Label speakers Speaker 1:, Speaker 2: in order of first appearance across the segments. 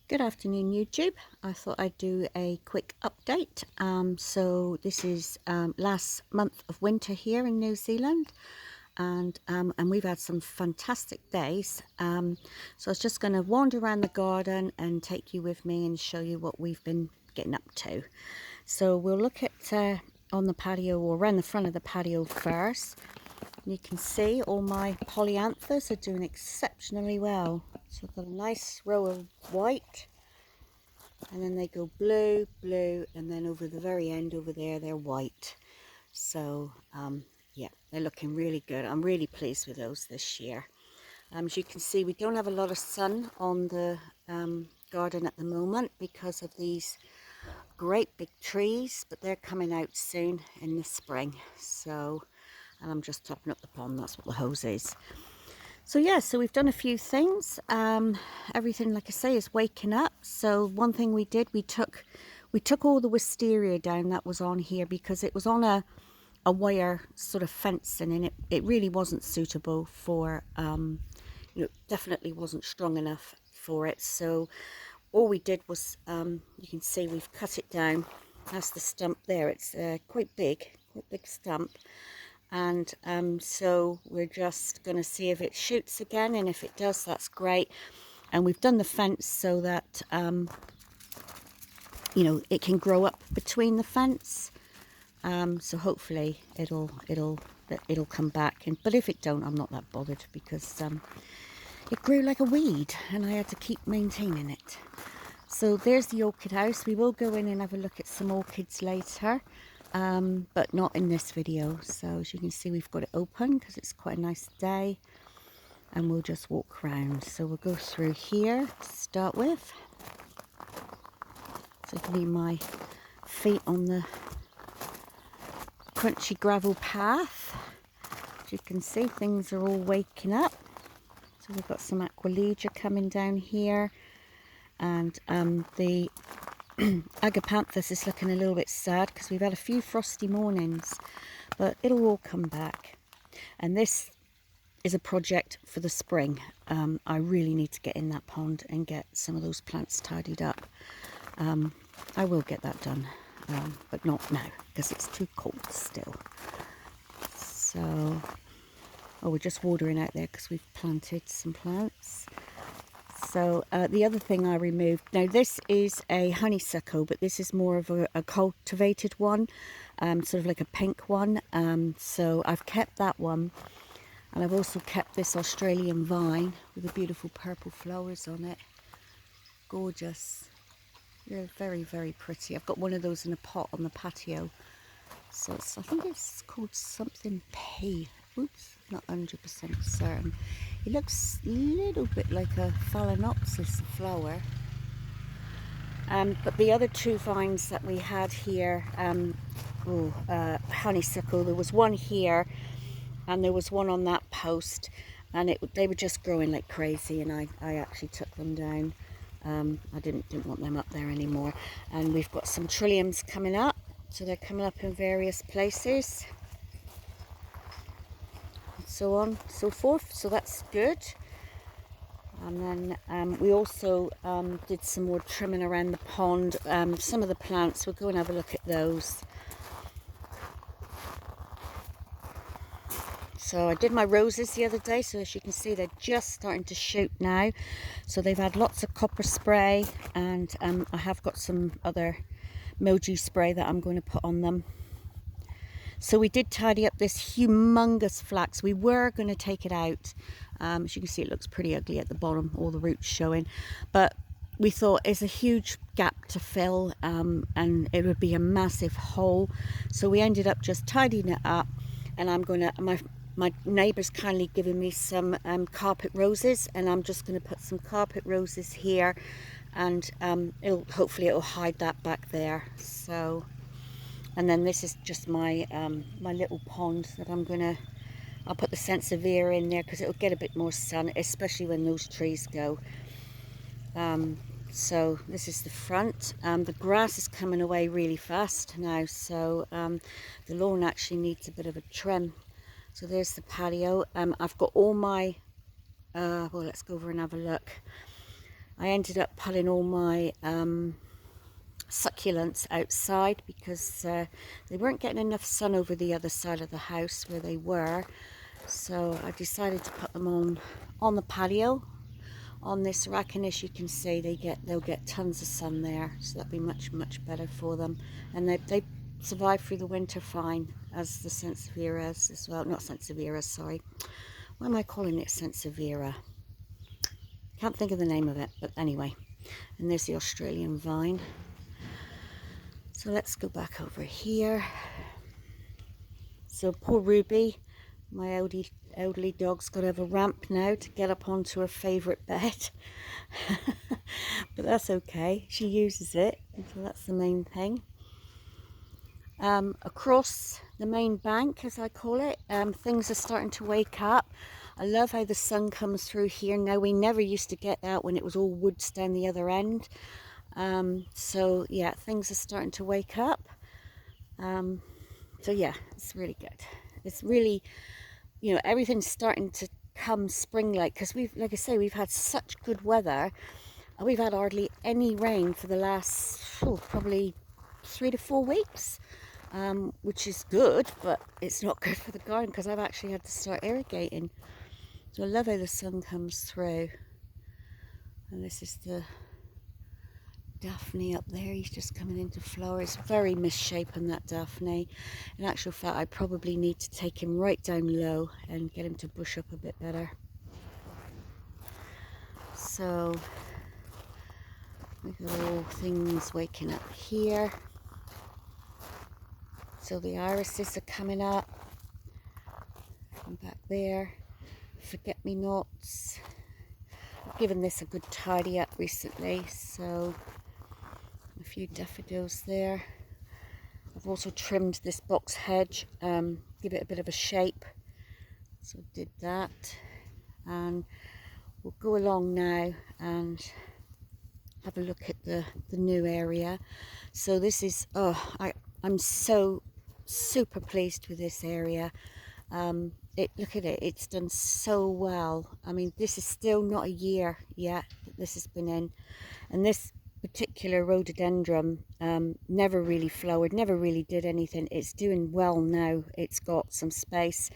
Speaker 1: Good afternoon, YouTube. I thought I'd do a quick update. So this is last month of winter here in New Zealand, and we've had some fantastic days. So I was just going to wander around the garden and take you with me and show you what we've been getting up to. So we'll look at on the patio or around the front of the patio first. You can see all my polyanthus are doing exceptionally well. So I've got a nice row of white, and then they go blue, blue, and then over the very end over there, they're white. So yeah, they're looking really good. I'm really pleased with those this year. As you can see, we don't have a lot of sun on the garden at the moment because of these great big trees, but they're coming out soon in the spring. So, and I'm just topping up the pond. That's what the hose is. So yeah, so we've done a few things. Everything, like I say, is waking up. So one thing we did, we took all the wisteria down that was on here because it was on a wire sort of fencing, and it really wasn't suitable for, definitely wasn't strong enough for it. So all we did was, you can see we've cut it down. That's the stump there. It's quite big stump. And so we're just going to see if it shoots again, and if it does, that's great. And we've done the fence so that it can grow up between the fence, so hopefully it'll come back. But if it don't, I'm not that bothered because it grew like a weed and I had to keep maintaining it. So there's the orchid house. We will go in and have a look at some orchids later, but not in this video. So as you can see, we've got it open because it's quite a nice day, and we'll just walk around. So we'll go through here to start with. So you can leave my feet on the crunchy gravel path. As you can see, things are all waking up. So we've got some Aquilegia coming down here, and the Agapanthus is looking a little bit sad because we've had a few frosty mornings, but it'll all come back. And this is a project for the spring. I really need to get in that pond and get some of those plants tidied up. I will get that done, but not now because it's too cold still. So, we're just watering out there because we've planted some plants. So the other thing I removed, now this is a honeysuckle, but this is more of a cultivated one, sort of like a pink one. So I've kept that one, and I've also kept this Australian vine with the beautiful purple flowers on it. Gorgeous. They're very, very pretty. I've got one of those in a pot on the patio. So I think it's called something P. Oops, not 100% certain. It looks a little bit like a phalaenopsis flower. But the other two vines that we had here, honeysuckle, there was one here and there was one on that post, and they were just growing like crazy, and I actually took them down. I didn't want them up there anymore. And we've got some trilliums coming up, so they're coming up in various places, so on, so forth. So that's good. And then we also did some more trimming around the pond. Some of the plants, we'll go and have a look at those. So I did my roses the other day, so as you can see, they're just starting to shoot now. So they've had lots of copper spray, and I have got some other mildew spray that I'm going to put on them. So we did tidy up this humongous flax. We were going to take it out. As you can see, it looks pretty ugly at the bottom, all the roots showing. But we thought it's a huge gap to fill, and it would be a massive hole. So we ended up just tidying it up, and I'm going to, my neighbour's kindly given me some carpet roses, and I'm just going to put some carpet roses here, and hopefully it'll hide that back there. So, and then this is just my my little pond that I'll put the Sansevieria in there because it'll get a bit more sun, especially when those trees go. So this is the front. The grass is coming away really fast now, so the lawn actually needs a bit of a trim. So there's the patio. I've got all my, well, let's go over and have a look. I ended up putting all my succulents outside because they weren't getting enough sun over the other side of the house where they were. So I decided to put them on the patio on this rack, and as you can see, they'll get tons of sun there, so that'll be much better for them. And they survive through the winter fine, as the Sansevieras as well. Not Sansevieras, sorry. Why am I calling it Sanseviera? Can't think of the name of it, but anyway. And there's the Australian vine. So let's go back over here. So poor Ruby, my elderly dog's got to have a ramp now to get up onto her favourite bed. But that's okay, she uses it, so that's the main thing. Across the main bank, as I call it, things are starting to wake up. I love how the sun comes through here now. We never used to get that when it was all woods down the other end. So yeah, things are starting to wake up. So yeah, it's really good. It's really, you know, everything's starting to come spring-like, because like I say, we've had such good weather. We've had hardly any rain for the last probably 3 to 4 weeks, which is good, but it's not good for the garden because I've actually had to start irrigating. So I love how the sun comes through. And this is the Daphne up there. He's just coming into flower. It's very misshapen, that Daphne. In actual fact, I probably need to take him right down low and get him to bush up a bit better. So we've got all things waking up here. So the irises are coming up. Come back there. Forget-me-nots. I've given this a good tidy up recently, so a few daffodils there. I've also trimmed this box hedge, give it a bit of a shape, so did that. And we'll go along now and have a look at the new area. So this is, I'm so super pleased with this area. Look at it, it's done so well. I mean, this is still not a year yet that this has been in, and this particular rhododendron never really flowered, never really did anything. It's doing well now. It's got some space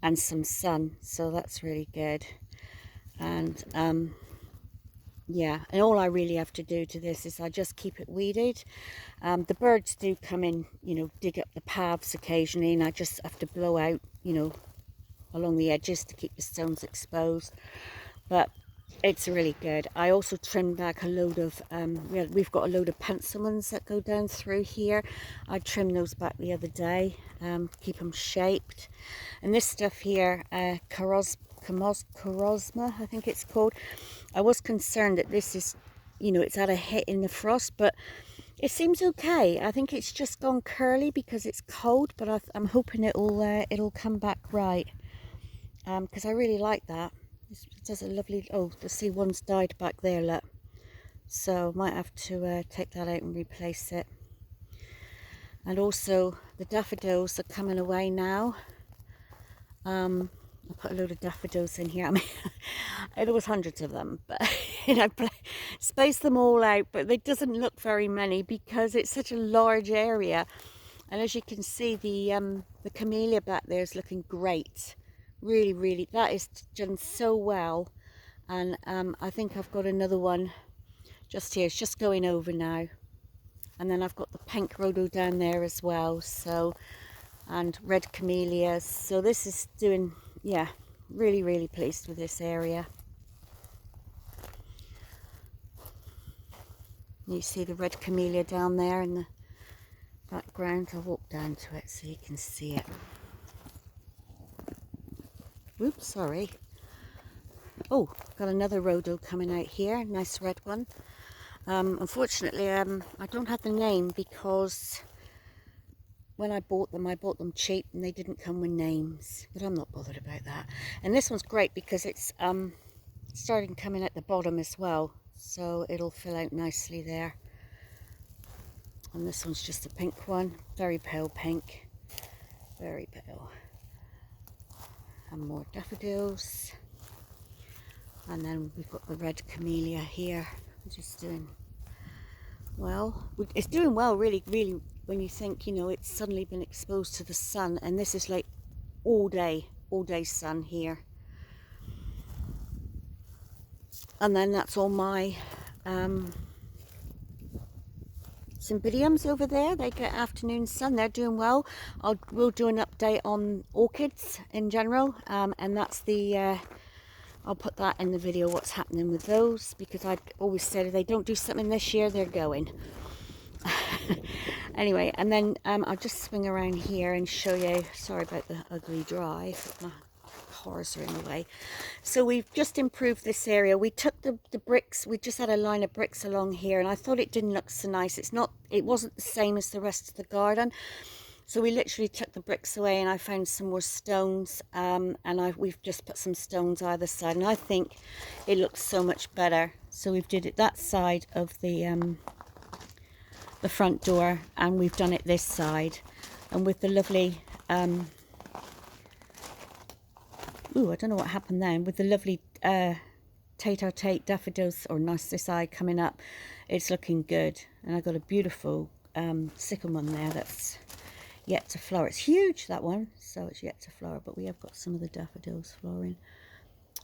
Speaker 1: and some sun, so that's really good. And yeah, and all I really have to do to this is I just keep it weeded. The birds do come in, you know, dig up the paths occasionally, and I just have to blow out, you know, along the edges to keep the stones exposed. But it's really good. I also trimmed back a load of, we've got a load of pencilmans that go down through here. I trimmed those back the other day, keep them shaped. And this stuff here, Chorosma, I think it's called. I was concerned that this is, you know, it's had a hit in the frost, but it seems okay. I think it's just gone curly because it's cold, but I'm hoping it'll come back right, because I really like that. It does a lovely, oh, the see one's died back there, look. So might have to take that out and replace it. And also the daffodils are coming away now. I put a load of daffodils in here. I mean, there was hundreds of them, but you know, spaced them all out, but it doesn't look very many because it's such a large area. And as you can see, the camellia back there is looking great. Really, that is done so well. And I think I've got another one just here. It's just going over now. And then I've got the pink rhodo down there as well. So, and red camellias. So this is doing, yeah, really pleased with this area. You see the red camellia down there in the background. I'll walk down to it so you can see it. Oops, sorry. Oh, got another rhodo coming out here, nice red one. Unfortunately, I don't have the name because when I bought them cheap and they didn't come with names, but I'm not bothered about that. And this one's great because it's starting coming at the bottom as well, so it'll fill out nicely there. And this one's just a pink one, very pale pink, very pale. And more daffodils. And then we've got the red camellia here, which is doing well. It's doing well, really, really, when you think, you know, it's suddenly been exposed to the sun, and this is like all day sun here. And then that's all my cymbidiums over there. They get afternoon sun. They're doing well. We'll do an update on orchids in general, and that's the I'll put that in the video, what's happening with those, because I always said if they don't do something this year, they're going. Anyway, and then I'll just swing around here and show you. Sorry about the ugly drive. My cars are in the way. So we've just improved this area. We took the bricks. We just had a line of bricks along here, and I thought it didn't look so nice. It wasn't the same as the rest of the garden. So we literally took the bricks away, and I found some more stones, and we've just put some stones either side, and I think it looks so much better. So we've did it that side of the front door, and we've done it this side, and with the lovely ooh, I don't know what happened then, with the lovely Tate daffodils or narcissi coming up, it's looking good. And I got a beautiful sycamore there that's yet to flower. It's huge, that one, so it's yet to flower, but we have got some of the daffodils flowering,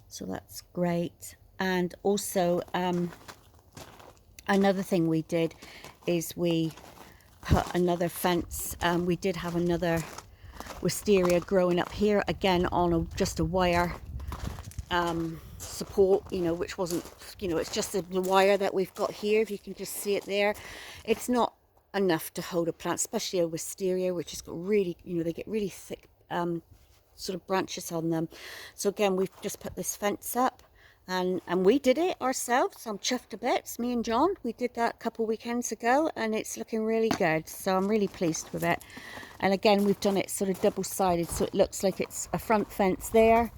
Speaker 1: so that's great. And also another thing we did is we put another fence. We did have another wisteria growing up here, again on just a wire support, you know, which wasn't, you know, it's just the wire that we've got here. If you can just see it there, it's not enough to hold a plant, especially a wisteria, which has got really, you know, they get really thick sort of branches on them. So again, we've just put this fence up, and we did it ourselves. I'm chuffed a bit. It's me and John. We did that a couple weekends ago, and it's looking really good, so I'm really pleased with it. And again, we've done it sort of double-sided, so it looks like it's a front fence there,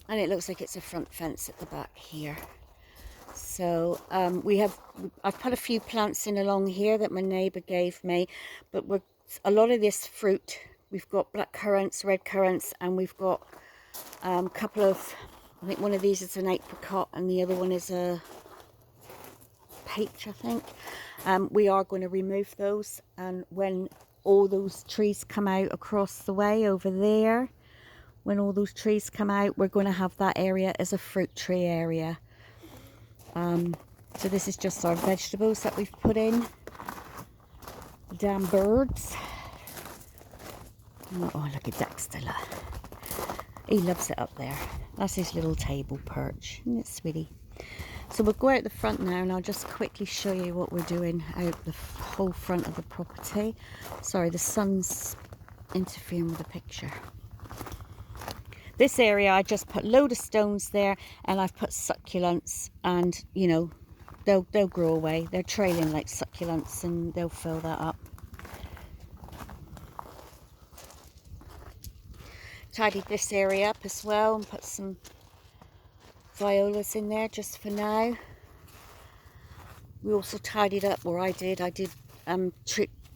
Speaker 1: and it looks like it's a front fence at the back here. So I've put a few plants in along here that my neighbour gave me, but a lot of this fruit, we've got black currants, red currants, and we've got a couple of, I think one of these is an apricot and the other one is a peach, I think. We are going to remove those, and when all those trees come out across the way over there, when all those trees come out, we're going to have that area as a fruit tree area. So this is just our vegetables that we've put in. Damn birds. Oh, look at Dexter. He loves it up there. That's his little table perch. Isn't it, sweetie? So we'll go out the front now, and I'll just quickly show you what we're doing out the whole front of the property. Sorry, the sun's interfering with the picture. This area, I just put a load of stones there, and I've put succulents, and you know, they'll grow away. They're trailing like succulents, and they'll fill that up. Tidied this area up as well, and put some violas in there just for now. We also tidied up, or I did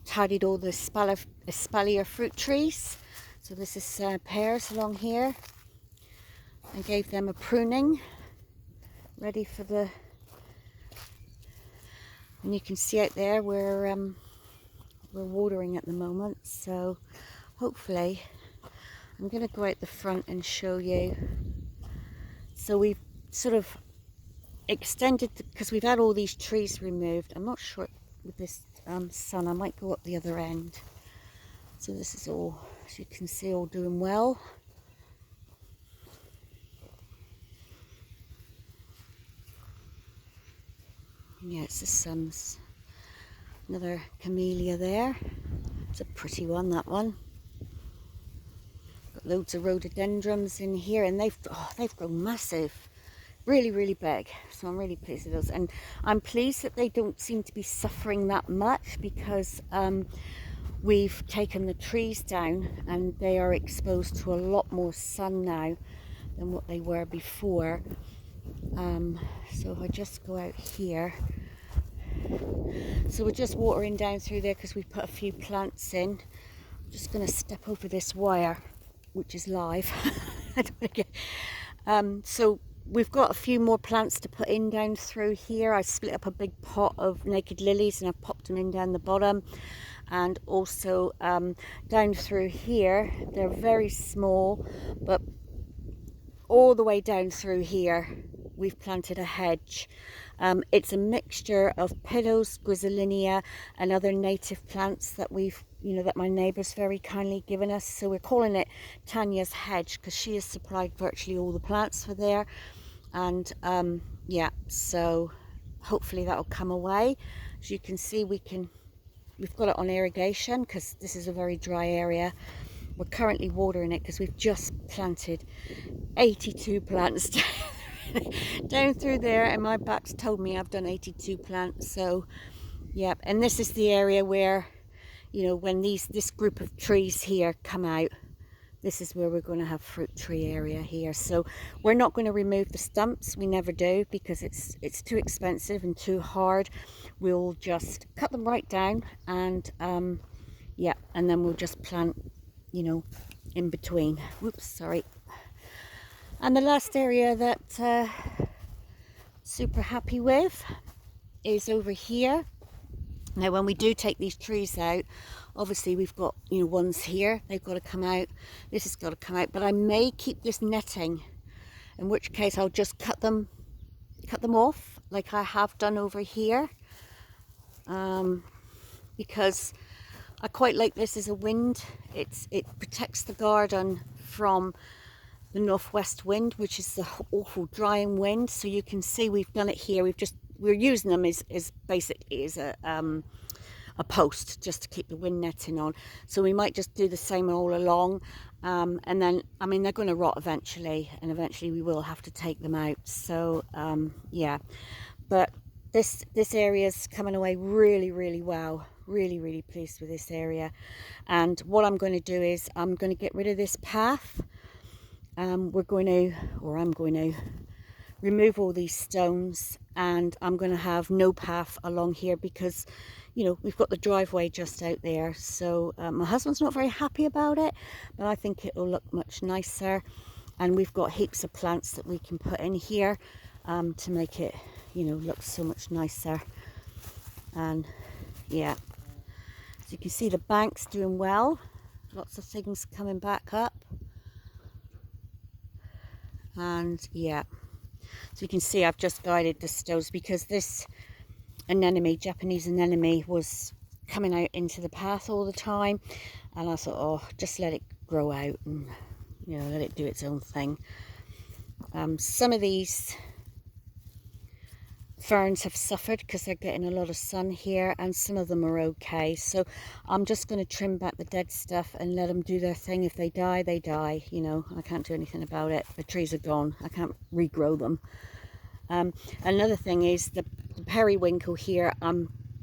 Speaker 1: tidied all the espalier fruit trees. So this is pears along here. I gave them a pruning, ready for the, and you can see out there we're watering at the moment, so hopefully, I'm going to go out the front and show you. So we've sort of extended, because we've had all these trees removed. I'm not sure with this sun, I might go up the other end. So this is all, as you can see, all doing well. Yeah, it's the sun's. Another camellia there. It's a pretty one, that one. Got loads of rhododendrons in here, and they've grown massive. Really, really big. So I'm really pleased with those. And I'm pleased that they don't seem to be suffering that much, because we've taken the trees down and they are exposed to a lot more sun now than what they were before. So if I just go out here, so we're just watering down through there because we've put a few plants in. I'm just going to step over this wire, which is live. I don't want to get, so we've got a few more plants to put in down through here. I split up a big pot of naked lilies and I've popped them in down the bottom. And also down through here, they're very small, but all the way down through here we've planted a hedge. It's a mixture of pillows, griselinia and other native plants that we've, that my neighbour's very kindly given us. So we're calling it Tanya's hedge because she has supplied virtually all the plants for there. And yeah, so hopefully that'll come away. As you can see, we've got it on irrigation because this is a very dry area. We're currently watering it because we've just planted 82 plants down through there, and my back's told me I've done 82 plants. So yeah, and this is the area where, when this group of trees here come out, this is where we're going to have fruit tree area here. So we're not going to remove the stumps. We never do because it's too expensive and too hard. We'll just cut them right down and yeah, and then we'll just plant, in between. Whoops, sorry. And the last area that super happy with is over here. Now when we do take these trees out, obviously we've got ones here, they've got to come out, this has got to come out, but I may keep this netting, in which case I'll just cut them off like I have done over here, because I quite like this as a wind. It protects the garden from the northwest wind, which is the awful drying wind. So you can see we've done it here. We're using them as basically as a post just to keep the wind netting on. So we might just do the same all along, and then they're going to rot eventually, and eventually we will have to take them out. So yeah, but this area is coming away really, really well. Really, really pleased with this area. And what I'm going to do is I'm going to get rid of this path. I'm going to remove all these stones, and I'm going to have no path along here because we've got the driveway just out there. So my husband's not very happy about it, but I think it will look much nicer. And we've got heaps of plants that we can put in here to make it look so much nicer. And yeah, so you can see the bank's doing well, lots of things coming back up. And yeah, so you can see I've just guided the stones because this anemone, Japanese anemone, was coming out into the path all the time, and I thought, oh, just let it grow out and let it do its own thing. Some of these ferns have suffered because they're getting a lot of sun here, and some of them are okay. So I'm just going to trim back the dead stuff and let them do their thing. If they die, they die. I can't do anything about it. The trees are gone. I can't regrow them. Another thing is the periwinkle here.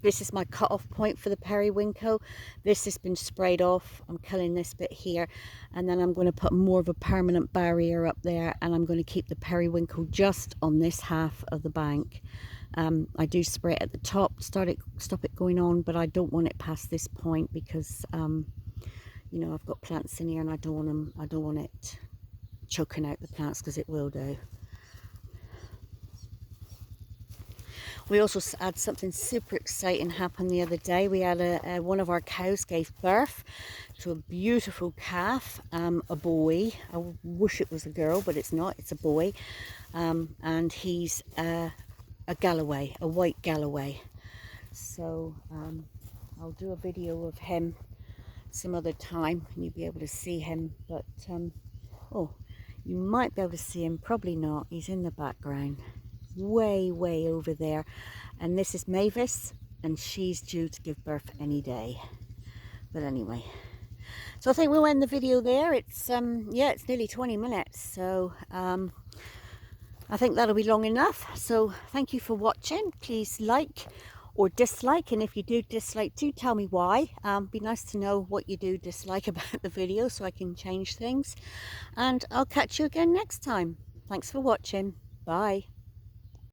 Speaker 1: This is my cut-off point for the periwinkle. This has been sprayed off. I'm killing this bit here, and then I'm going to put more of a permanent barrier up there, and I'm going to keep the periwinkle just on this half of the bank. I do spray it at the top, stop it going on, but I don't want it past this point because I've got plants in here and I don't want it choking out the plants, because it will do. We also had something super exciting happen the other day. We had one of our cows gave birth to a beautiful calf, a boy. I wish it was a girl, but it's not, it's a boy. And he's a Galloway, a white Galloway. So I'll do a video of him some other time and you'll be able to see him. But oh, you might be able to see him, probably not. He's in the background, way over there. And this is Mavis, and she's due to give birth any day. But anyway, so I think we'll end the video there. It's yeah, it's nearly 20 minutes, so I think that'll be long enough. So thank you for watching. Please like or dislike, and if you do dislike, do tell me why. Be nice to know what you do dislike about the video so I can change things. And I'll catch you again next time. Thanks for watching. Bye.